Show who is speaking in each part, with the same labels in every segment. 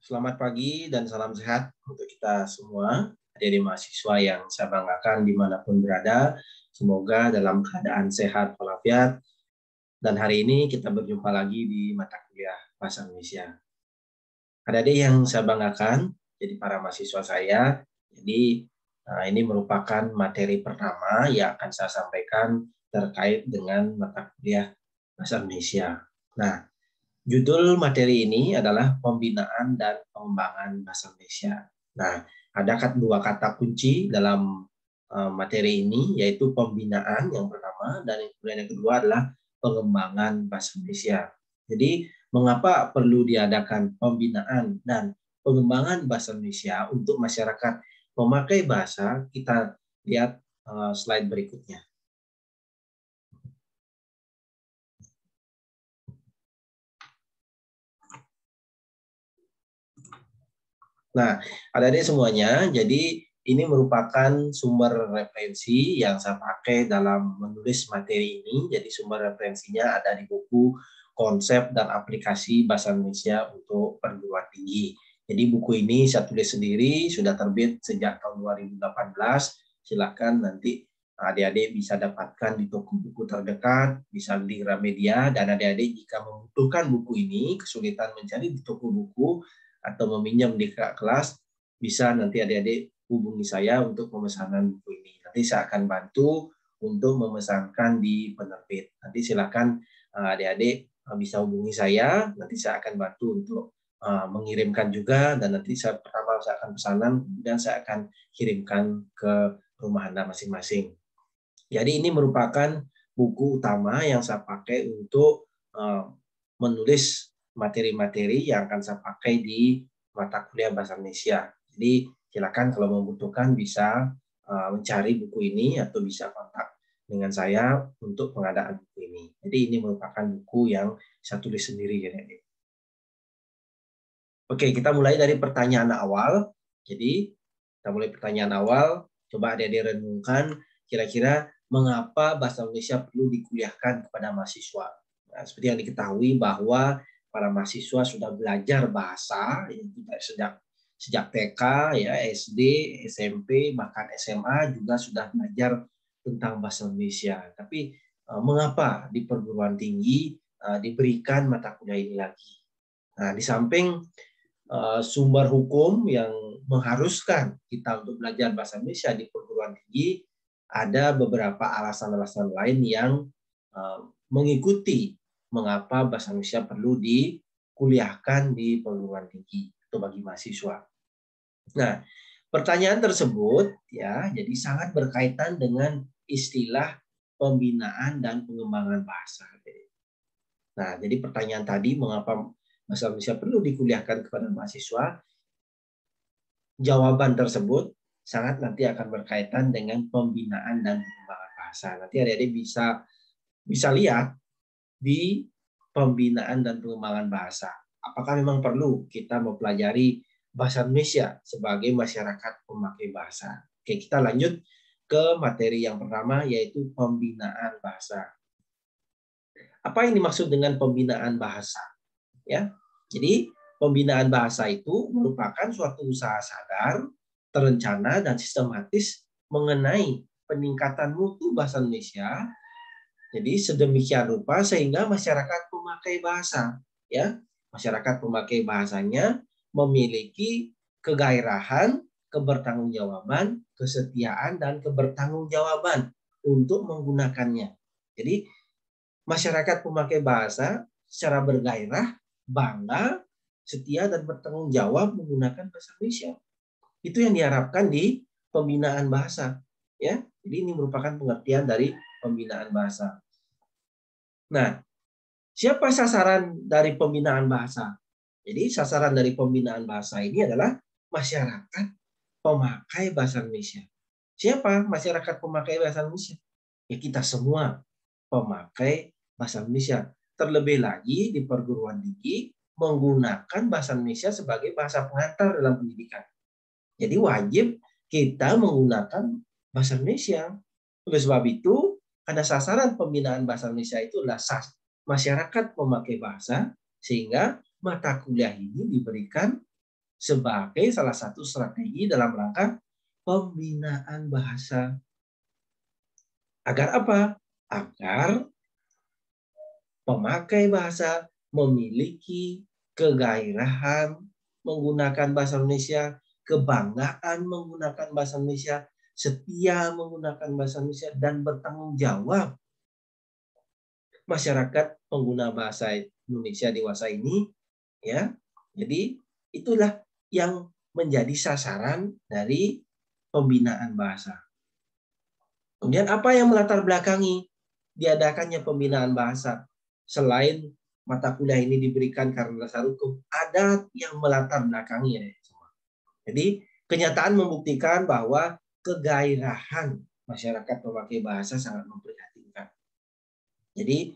Speaker 1: Selamat pagi dan salam sehat untuk kita semua, adik-adik mahasiswa yang saya banggakan dimanapun berada. Semoga dalam keadaan sehat walafiat. Dan hari ini kita berjumpa lagi di mata kuliah Bahasa Indonesia. Adik-adik yang saya banggakan, jadi para mahasiswa saya, jadi ini merupakan materi pertama yang akan saya sampaikan terkait dengan mata kuliah Bahasa Indonesia. Nah, judul materi ini adalah pembinaan dan pengembangan bahasa Indonesia. Nah, ada dua kata kunci dalam materi ini, yaitu pembinaan yang pertama, dan kemudian yang kedua adalah pengembangan bahasa Indonesia. Jadi, mengapa perlu diadakan pembinaan dan pengembangan bahasa Indonesia untuk masyarakat pemakai bahasa? Kita lihat slide berikutnya. Nah, adik-adik semuanya, jadi ini merupakan sumber referensi yang saya pakai dalam menulis materi ini. Jadi sumber referensinya ada di buku Konsep dan Aplikasi Bahasa Indonesia untuk Perguruan Tinggi. Jadi buku ini saya tulis sendiri, sudah terbit sejak tahun 2018. Silakan nanti adik-adik bisa dapatkan di toko buku terdekat, bisa di Gramedia, dan adik-adik jika membutuhkan buku ini, kesulitan mencari di toko buku, atau meminjam di kelas, bisa nanti adik-adik hubungi saya untuk pemesanan buku ini. Nanti saya akan bantu untuk memesankan di penerbit. Nanti silakan adik-adik bisa hubungi saya, nanti saya akan bantu untuk mengirimkan juga, dan nanti pertama saya akan pesanan, kemudian saya akan kirimkan ke rumah Anda masing-masing. Jadi ini merupakan buku utama yang saya pakai untuk menulis materi-materi yang akan saya pakai di mata kuliah Bahasa Indonesia. Jadi silakan kalau membutuhkan bisa mencari buku ini atau bisa kontak dengan saya untuk pengadaan buku ini. Jadi ini merupakan buku yang saya tulis sendiri. Oke, kita mulai dari pertanyaan awal. Jadi kita mulai pertanyaan awal. Coba adik-adik renungkan kira-kira mengapa bahasa Indonesia perlu dikuliahkan kepada mahasiswa. Nah, seperti yang diketahui bahwa para mahasiswa sudah belajar bahasa sejak TK, ya, SD, SMP, bahkan SMA juga sudah belajar tentang bahasa Indonesia. Tapi mengapa di perguruan tinggi diberikan mata kuliah ini lagi? Nah, di samping sumber hukum yang mengharuskan kita untuk belajar bahasa Indonesia di perguruan tinggi, ada beberapa alasan-alasan lain yang mengikuti mengapa bahasa Indonesia perlu dikuliahkan di perguruan tinggi atau bagi mahasiswa. Nah, pertanyaan tersebut ya jadi sangat berkaitan dengan istilah pembinaan dan pengembangan bahasa. Nah, jadi pertanyaan tadi mengapa bahasa Indonesia perlu dikuliahkan kepada mahasiswa? Jawaban tersebut sangat nanti akan berkaitan dengan pembinaan dan pengembangan bahasa. Nanti adik-adik bisa lihat di pembinaan dan pengembangan bahasa. Apakah memang perlu kita mempelajari bahasa Indonesia sebagai masyarakat pemakai bahasa? Oke, kita lanjut ke materi yang pertama, yaitu pembinaan bahasa. Apa yang dimaksud dengan pembinaan bahasa? Ya, jadi pembinaan bahasa itu merupakan suatu usaha sadar, terencana, dan sistematis mengenai peningkatan mutu bahasa Indonesia. Jadi sedemikian rupa sehingga masyarakat pemakai bahasa, ya, masyarakat pemakai bahasanya memiliki kegairahan, kebertanggungjawaban, kesetiaan, dan kebertanggungjawaban untuk menggunakannya. Jadi masyarakat pemakai bahasa secara bergairah, bangga, setia, dan bertanggung jawab menggunakan bahasa Indonesia. Itu yang diharapkan di pembinaan bahasa. Ya, jadi ini merupakan pengertian dari pembinaan bahasa. Nah, siapa sasaran dari pembinaan bahasa? Jadi sasaran dari pembinaan bahasa ini adalah masyarakat pemakai bahasa Indonesia. Siapa masyarakat pemakai bahasa Indonesia? Ya kita semua pemakai bahasa Indonesia. Terlebih lagi di perguruan tinggi menggunakan bahasa Indonesia sebagai bahasa pengantar dalam pendidikan. Jadi wajib kita menggunakan bahasa Indonesia. Oleh sebab itu, ada sasaran pembinaan bahasa Indonesia itu adalah masyarakat pemakai bahasa, sehingga mata kuliah ini diberikan sebagai salah satu strategi dalam rangka pembinaan bahasa. Agar apa? Agar pemakai bahasa memiliki kegairahan menggunakan bahasa Indonesia, kebanggaan menggunakan bahasa Indonesia, setia menggunakan bahasa Indonesia, dan bertanggung jawab. Masyarakat pengguna bahasa Indonesia dewasa ini, ya, jadi itulah yang menjadi sasaran dari pembinaan bahasa. Kemudian apa yang melatar belakangi diadakannya pembinaan bahasa? Selain mata kuliah ini diberikan karena dasar hukum, ada yang melatar belakangi ya. Jadi kenyataan membuktikan bahwa kegairahan masyarakat memakai bahasa sangat memprihatinkan. Jadi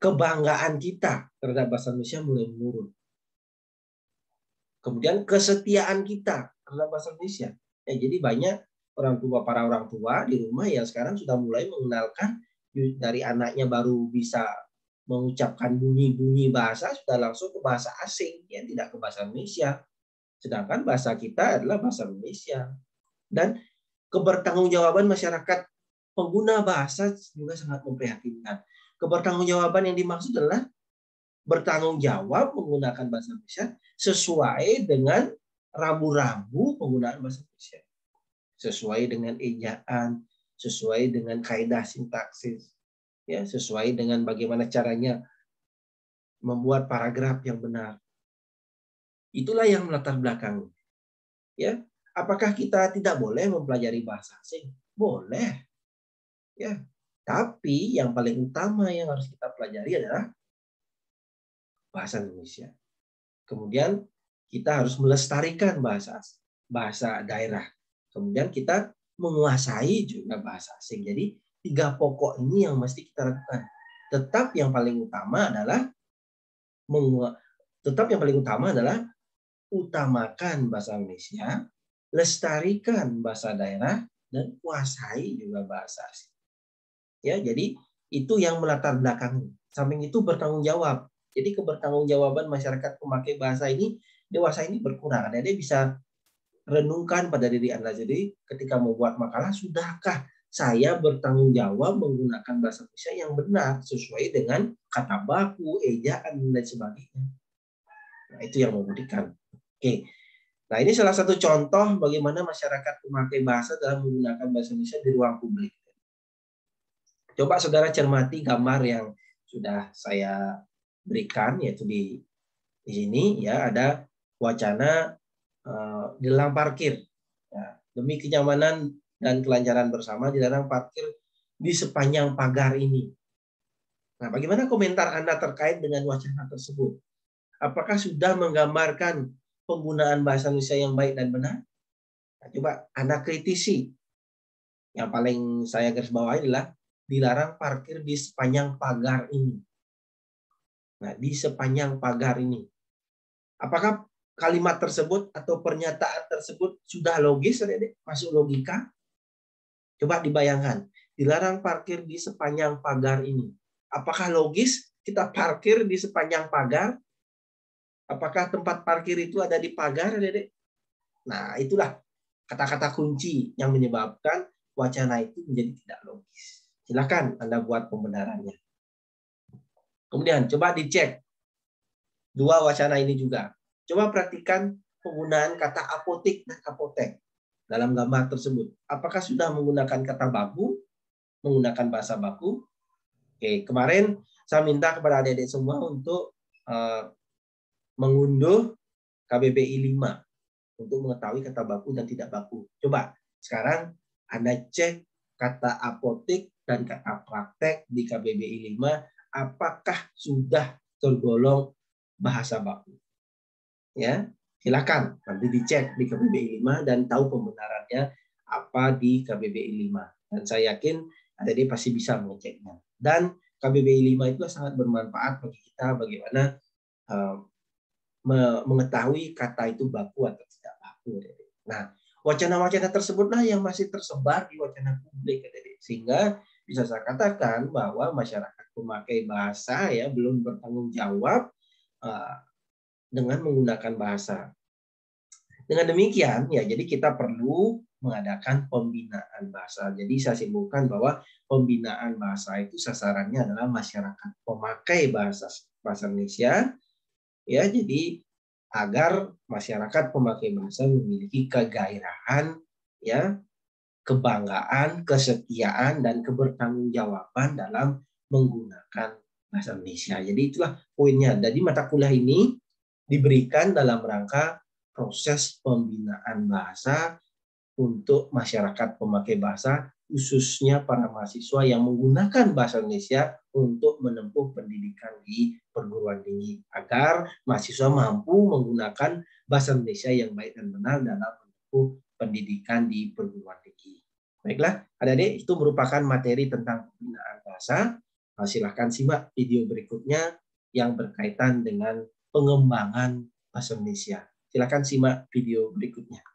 Speaker 1: kebanggaan kita terhadap bahasa Indonesia mulai menurun. Kemudian kesetiaan kita terhadap bahasa Indonesia. Ya, jadi banyak para orang tua di rumah yang sekarang sudah mulai mengenalkan dari anaknya baru bisa mengucapkan bunyi-bunyi bahasa sudah langsung ke bahasa asing, ya tidak ke bahasa Indonesia. Sedangkan bahasa kita adalah bahasa Indonesia. Dan kebertanggungjawaban masyarakat pengguna bahasa juga sangat memprihatinkan. Kebertanggungjawaban yang dimaksud adalah bertanggung jawab menggunakan bahasa Indonesia sesuai dengan rambu-rambu penggunaan bahasa Indonesia. Sesuai dengan ejaan, sesuai dengan kaidah sintaksis, ya, sesuai dengan bagaimana caranya membuat paragraf yang benar. Itulah yang melatar belakang. Ya, apakah kita tidak boleh mempelajari bahasa asing? Boleh. Ya, tapi yang paling utama yang harus kita pelajari adalah bahasa Indonesia. Kemudian kita harus melestarikan bahasa daerah. Kemudian kita menguasai juga bahasa asing. Jadi 3 pokok ini yang mesti kita lakukan. Tetap yang paling utama adalah utamakan bahasa Indonesia, lestarikan bahasa daerah, dan kuasai juga bahasa asing. Ya, jadi itu yang melatar belakangi. Samping itu bertanggung jawab. Jadi kebertanggungjawaban masyarakat pemakai bahasa ini dewasa ini berkurang. Dia bisa renungkan pada diri Anda. Jadi ketika membuat makalah, sudahkah saya bertanggung jawab menggunakan bahasa Indonesia yang benar sesuai dengan kata baku, ejaan, dan sebagainya. Nah, itu yang membuktikan. Oke. Nah, ini salah satu contoh bagaimana masyarakat pemakai bahasa dalam menggunakan bahasa Indonesia di ruang publik. Coba saudara cermati gambar yang sudah saya berikan, yaitu di sini ya ada wacana dilarang parkir. Ya, demi kenyamanan dan kelancaran bersama dilarang parkir di sepanjang pagar ini. Nah, bagaimana komentar Anda terkait dengan wacana tersebut? Apakah sudah menggambarkan penggunaan bahasa Indonesia yang baik dan benar? Nah, coba Anda kritisi. Yang paling saya garis bawahi adalah dilarang parkir di sepanjang pagar ini. Nah, di sepanjang pagar ini. Apakah kalimat tersebut atau pernyataan tersebut sudah logis, Adik-adik? Masuk logika? Coba dibayangkan. Dilarang parkir di sepanjang pagar ini. Apakah logis kita parkir di sepanjang pagar? Apakah tempat parkir itu ada di pagar, Adik-adik? Nah, itulah kata-kata kunci yang menyebabkan wacana itu menjadi tidak logis. Silakan Anda buat pembenarannya. Kemudian coba dicek 2 wacana ini juga. Coba perhatikan penggunaan kata apotik dan apotek dalam gambar tersebut. Apakah sudah menggunakan kata baku, menggunakan bahasa baku? Oke, kemarin saya minta kepada adik-adik semua untuk mengunduh KBBI 5 untuk mengetahui kata baku dan tidak baku. Coba sekarang Anda cek kata apotik dan kata praktek di KBBI 5, apakah sudah tergolong bahasa baku? Ya, silakan nanti dicek di KBBI 5 dan tahu pembenarannya apa di KBBI 5. Dan saya yakin adik-adik pasti bisa mengeceknya. Dan KBBI 5 itu sangat bermanfaat bagi kita bagaimana mengetahui kata itu baku atau tidak baku. Nah, wacana-wacana tersebutlah yang masih tersebar di wacana publik, sehingga bisa saya katakan bahwa masyarakat pemakai bahasa ya belum bertanggung jawab dengan menggunakan bahasa. Dengan demikian, ya jadi kita perlu mengadakan pembinaan bahasa. Jadi saya simpulkan bahwa pembinaan bahasa itu sasarannya adalah masyarakat pemakai bahasa bahasa Indonesia, ya. Jadi agar masyarakat pemakai bahasa memiliki kegairahan, ya, kebanggaan, kesetiaan, dan kebertanggungjawaban dalam menggunakan bahasa Indonesia. Jadi itulah poinnya. Jadi mata kuliah ini diberikan dalam rangka proses pembinaan bahasa untuk masyarakat pemakai bahasa, khususnya para mahasiswa yang menggunakan bahasa Indonesia untuk menempuh pendidikan di perguruan tinggi, agar mahasiswa mampu menggunakan bahasa Indonesia yang baik dan benar dalam menempuh pendidikan di perguruan tinggi. Baiklah, adik-adik, itu merupakan materi tentang pembinaan bahasa. Silahkan simak video berikutnya yang berkaitan dengan pengembangan bahasa Indonesia. Silakan simak video berikutnya.